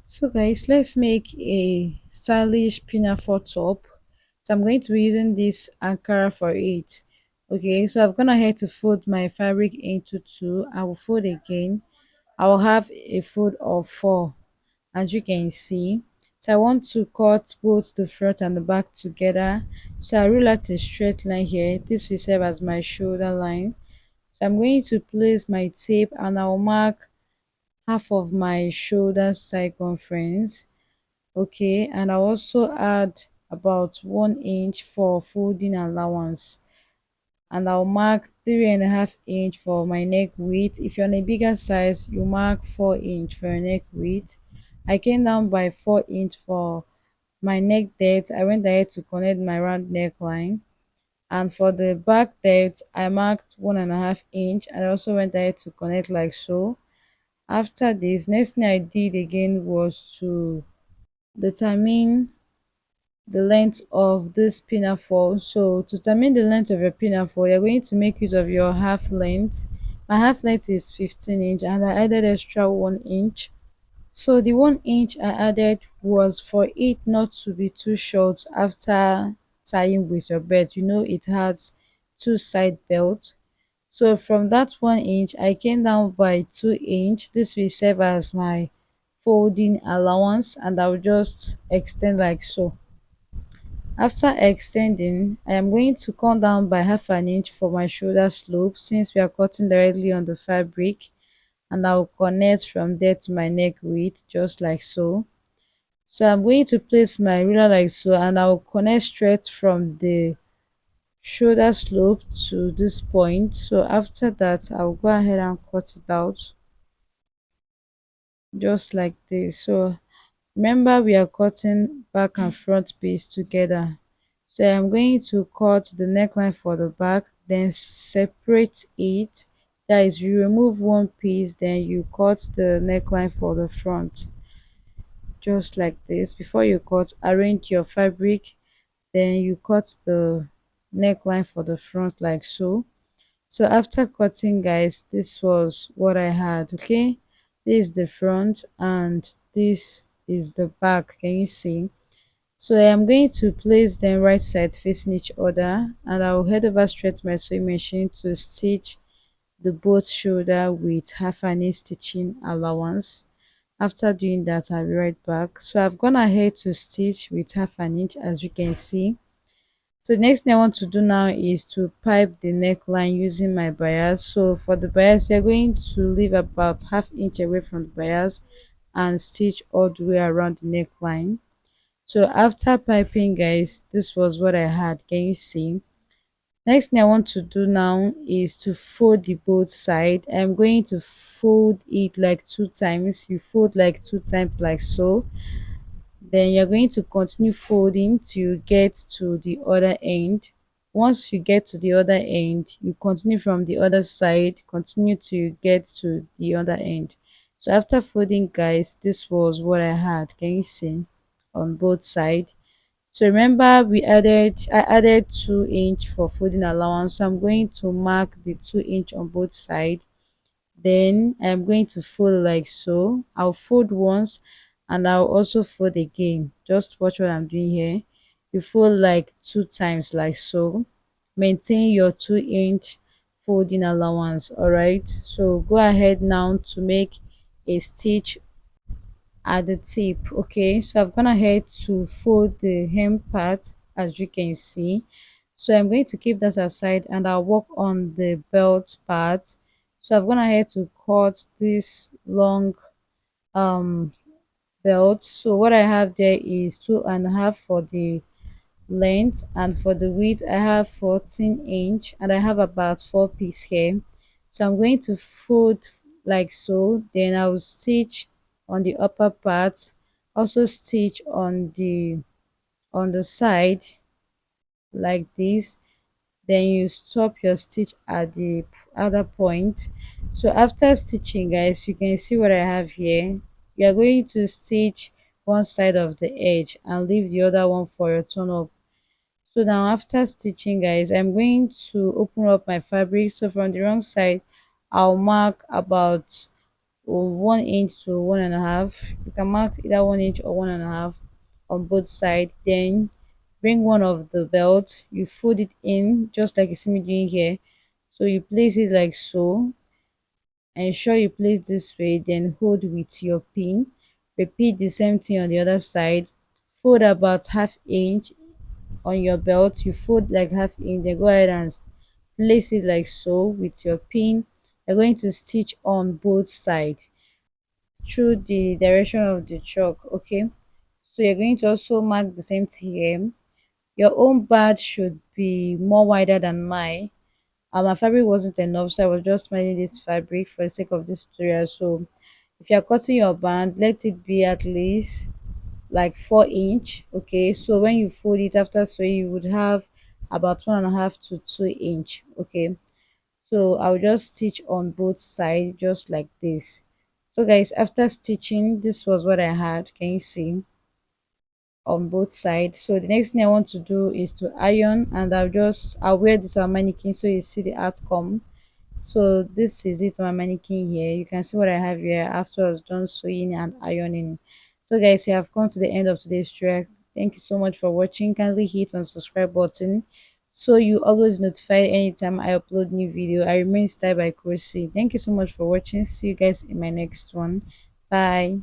So guys, let's make a stylish pinafore top. So I'm going to be using this Ankara for it. Okay, so I'm gonna head to fold my fabric into two. I will fold again. I will have a fold of four, as you can see. So I want to cut both the front and the back together. So I roll out a straight line here. This will serve as my shoulder line. So I'm going to place my tape and I'll mark half of my shoulder circumference. Okay, and I'll also add about 1 inch for folding allowance, and I'll mark 3.5 inch for my neck width. If you're on a bigger size, you mark 4 inch for your neck width. I came down by 4 inch for my neck depth. I went ahead to connect my round neckline, and for the back depth I marked 1.5 inch, and I also went ahead to connect like so. After this, next thing I did again was to determine the length of this pinafore. So to determine the length of your pinafore, you're going to make use of your half length. My half length is 15 inch, and I added extra 1 inch. So the 1 inch I added was for it not to be too short after tying with your belt. You know it has two side belts. So from that 1 inch, I came down by 2 inch. This will serve as my folding allowance, and I'll just extend like so. After extending, I am going to come down by half an inch for my shoulder slope since we are cutting directly on the fabric, and I will connect from there to my neck width just like so. So I'm going to place my ruler like so, and I will connect straight from the shoulder slope to this point. So after that, I'll go ahead and cut it out just like this. So remember, we are cutting back and front piece together. So I'm going to cut the neckline for the back, then separate it. That is, you remove one piece, then you cut the neckline for the front just like this. Before you cut, arrange your fabric, then you cut the neckline for the front like so. So after cutting, guys, this was what I had. Okay, this is the front and this is the back. Can you see? So I am going to place them right side facing each other, and I will head over straight to my sewing machine to stitch the both shoulder with half an inch stitching allowance. After doing that, I'll be right back. So I've gone ahead to stitch with half an inch, as you can see. So the next thing I want to do now is to pipe the neckline using my bias. So for the bias, you're going to leave about half inch away from the bias and stitch all the way around the neckline. So after piping, guys, this was what I had. Can you see? Next thing I want to do now is to fold the both side. I'm going to fold it like 2 times. You fold like 2 times like so. Then you're going to continue folding till you get to the other end. Once you get to the other end, you continue from the other side, continue to get to the other end. So after folding, guys, this was what I had. Can you see? On both sides. So remember, I added 2 inch for folding allowance. So I'm going to mark the 2 inch on both sides. Then I'm going to fold like so. I'll fold once and I'll also fold again. Just watch what I'm doing here. You fold like 2 times like so. Maintain your 2 inch folding allowance. Alright. So go ahead now to make a stitch at the tip. Okay, so I've gone ahead to fold the hem part, as you can see. So I'm going to keep that aside and I'll work on the belt part. So I've gone ahead to cut this long um belt. So what I have there is 2.5 for the length, and for the width I have 14 inch, and I have about 4 piece here. So I'm going to fold like so, then I will stitch on the upper part, also stitch on the side like this, then you stop your stitch at the other point. So after stitching, guys, you can see what I have here. You are going to stitch one side of the edge and leave the other one for your turn up. So now after stitching, guys, I'm going to open up my fabric. So from the wrong side, I'll mark about or 1 inch to 1.5. You can mark either 1 inch or 1.5 on both sides. Then bring one of the belts, you fold it in just like you see me doing here. So you place it like so. Ensure you place this way, then hold with your pin. Repeat the same thing on the other side. Fold about half inch on your belt. You fold like half inch, then go ahead and place it like so with your pin. You're going to stitch on both sides through the direction of the chalk. Okay, so you're going to also mark the same thing here. Your own band should be more wider than mine. My fabric wasn't enough, so I was just smiling this fabric for the sake of this tutorial. So if you're cutting your band, let it be at least like 4 inch. Okay, so when you fold it after, so you would have about 1.5 to 2 inch. Okay, so I'll just stitch on both sides just like this. So guys, after stitching, this was what I had. Can you see? On both sides. So the next thing I want to do is to iron, and I'll wear this on my mannequin so you see the outcome. So this is it on my mannequin here. You can see what I have here after I was done sewing and ironing. So guys, I have come to the end of today's track. Thank you so much for watching. Kindly hit on subscribe button so you always notified anytime I upload new video. I remain Style by Crochet. Thank you so much for watching. See you guys in my next one. Bye.